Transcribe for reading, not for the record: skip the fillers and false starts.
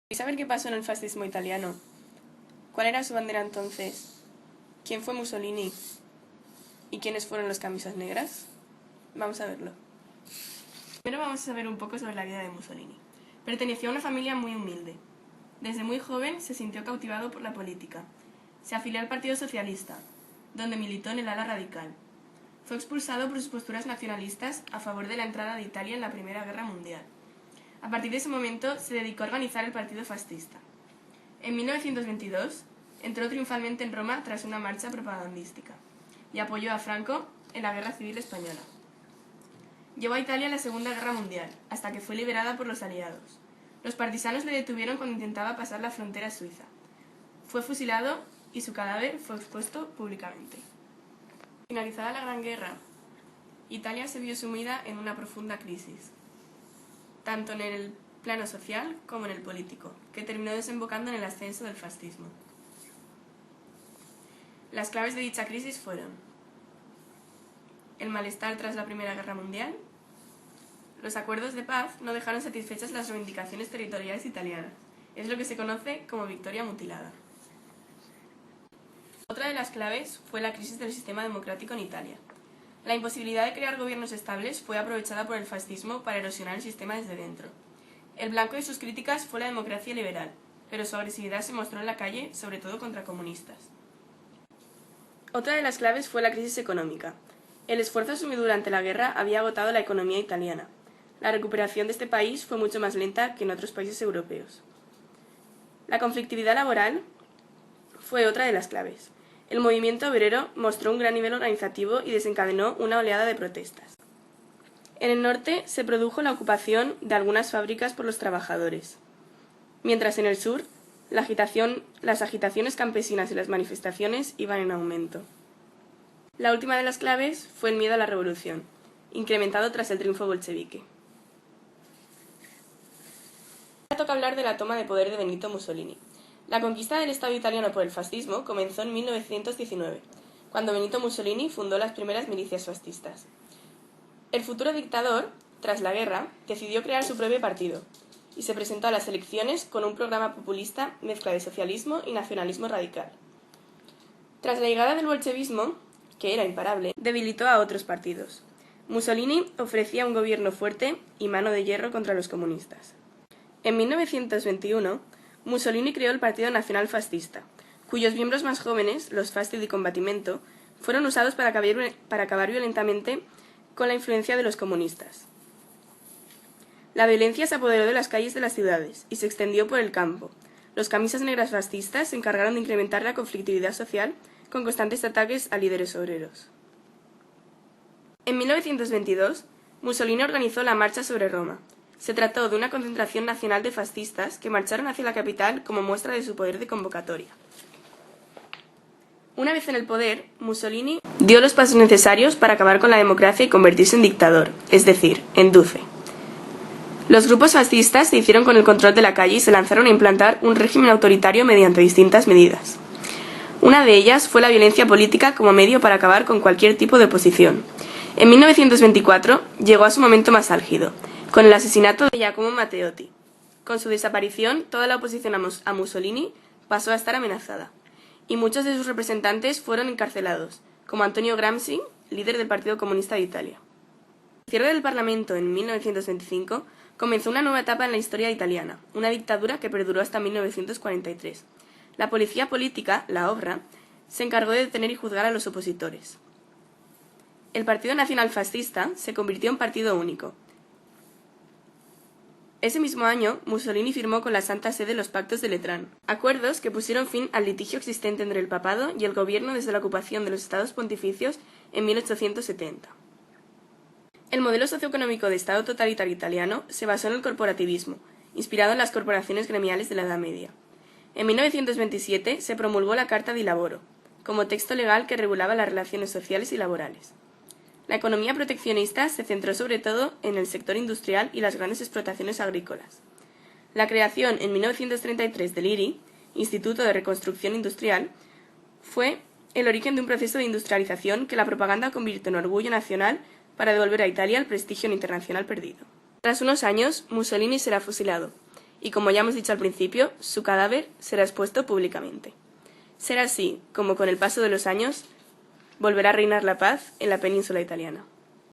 ¿Queréis saber qué pasó en el fascismo italiano? ¿Cuál era su bandera entonces? ¿Quién fue Mussolini? ¿Y quiénes fueron los camisas negras? Vamos a verlo. Primero vamos a saber un poco sobre la vida de Mussolini. Perteneció a una familia muy humilde. Desde muy joven se sintió cautivado por la política. Se afilió al Partido Socialista, donde militó en el ala radical. Fue expulsado por sus posturas nacionalistas a favor de la entrada de Italia en la Primera Guerra Mundial. A partir de ese momento se dedicó a organizar el partido fascista. En 1922 entró triunfalmente en Roma tras una marcha propagandística y apoyó a Franco en la Guerra Civil Española. Llevó a Italia a la Segunda Guerra Mundial, hasta que fue liberada por los aliados. Los partisanos le detuvieron cuando intentaba pasar la frontera a Suiza. Fue fusilado y su cadáver fue expuesto públicamente. Finalizada la Gran Guerra, Italia se vio sumida en una profunda crisis, tanto en el plano social como en el político, que terminó desembocando en el ascenso del fascismo. Las claves de dicha crisis fueron el malestar tras la Primera Guerra Mundial. Los acuerdos de paz no dejaron satisfechas las reivindicaciones territoriales italianas. Es lo que se conoce como victoria mutilada. Otra de las claves fue la crisis del sistema democrático en Italia. La imposibilidad de crear gobiernos estables fue aprovechada por el fascismo para erosionar el sistema desde dentro. El blanco de sus críticas fue la democracia liberal, pero su agresividad se mostró en la calle, sobre todo contra comunistas. Otra de las claves fue la crisis económica. El esfuerzo asumido durante la guerra había agotado la economía italiana. La recuperación de este país fue mucho más lenta que en otros países europeos. La conflictividad laboral fue otra de las claves. El movimiento obrero mostró un gran nivel organizativo y desencadenó una oleada de protestas. En el norte se produjo la ocupación de algunas fábricas por los trabajadores, mientras en el sur las agitaciones campesinas y las manifestaciones iban en aumento. La última de las claves fue el miedo a la revolución, incrementado tras el triunfo bolchevique. Ahora toca hablar de la toma de poder de Benito Mussolini. La conquista del Estado italiano por el fascismo comenzó en 1919, cuando Benito Mussolini fundó las primeras milicias fascistas. El futuro dictador, tras la guerra, decidió crear su propio partido y se presentó a las elecciones con un programa populista mezcla de socialismo y nacionalismo radical. Tras la llegada del bolchevismo, que era imparable, debilitó a otros partidos. Mussolini ofrecía un gobierno fuerte y mano de hierro contra los comunistas. En 1921, Mussolini creó el Partido Nacional Fascista, cuyos miembros más jóvenes, los Fasti di Combattimento, fueron usados para acabar violentamente con la influencia de los comunistas. La violencia se apoderó de las calles de las ciudades y se extendió por el campo. Los camisas negras fascistas se encargaron de incrementar la conflictividad social con constantes ataques a líderes obreros. En 1922, Mussolini organizó la Marcha sobre Roma. Se trató de una concentración nacional de fascistas que marcharon hacia la capital como muestra de su poder de convocatoria. Una vez en el poder, Mussolini dio los pasos necesarios para acabar con la democracia y convertirse en dictador, es decir, en duce. Los grupos fascistas se hicieron con el control de la calle y se lanzaron a implantar un régimen autoritario mediante distintas medidas. Una de ellas fue la violencia política como medio para acabar con cualquier tipo de oposición. En 1924 llegó a su momento más álgido, con el asesinato de Giacomo Matteotti. Con su desaparición, toda la oposición a Mussolini pasó a estar amenazada, y muchos de sus representantes fueron encarcelados, como Antonio Gramsci, líder del Partido Comunista de Italia. El cierre del Parlamento en 1925 comenzó una nueva etapa en la historia italiana, una dictadura que perduró hasta 1943. La policía política, la Obra, se encargó de detener y juzgar a los opositores. El Partido Nacional Fascista se convirtió en partido único. Ese mismo año, Mussolini firmó con la Santa Sede los Pactos de Letrán, acuerdos que pusieron fin al litigio existente entre el papado y el gobierno desde la ocupación de los estados pontificios en 1870. El modelo socioeconómico de Estado totalitario italiano se basó en el corporativismo, inspirado en las corporaciones gremiales de la Edad Media. En 1927 se promulgó la Carta di Lavoro, como texto legal que regulaba las relaciones sociales y laborales. La economía proteccionista se centró sobre todo en el sector industrial y las grandes explotaciones agrícolas. La creación en 1933 del IRI, Instituto de Reconstrucción Industrial, fue el origen de un proceso de industrialización que la propaganda convirtió en orgullo nacional para devolver a Italia el prestigio internacional perdido. Tras unos años, Mussolini será fusilado, y como ya hemos dicho al principio, su cadáver será expuesto públicamente. Será así como con el paso de los años volverá a reinar la paz en la península italiana.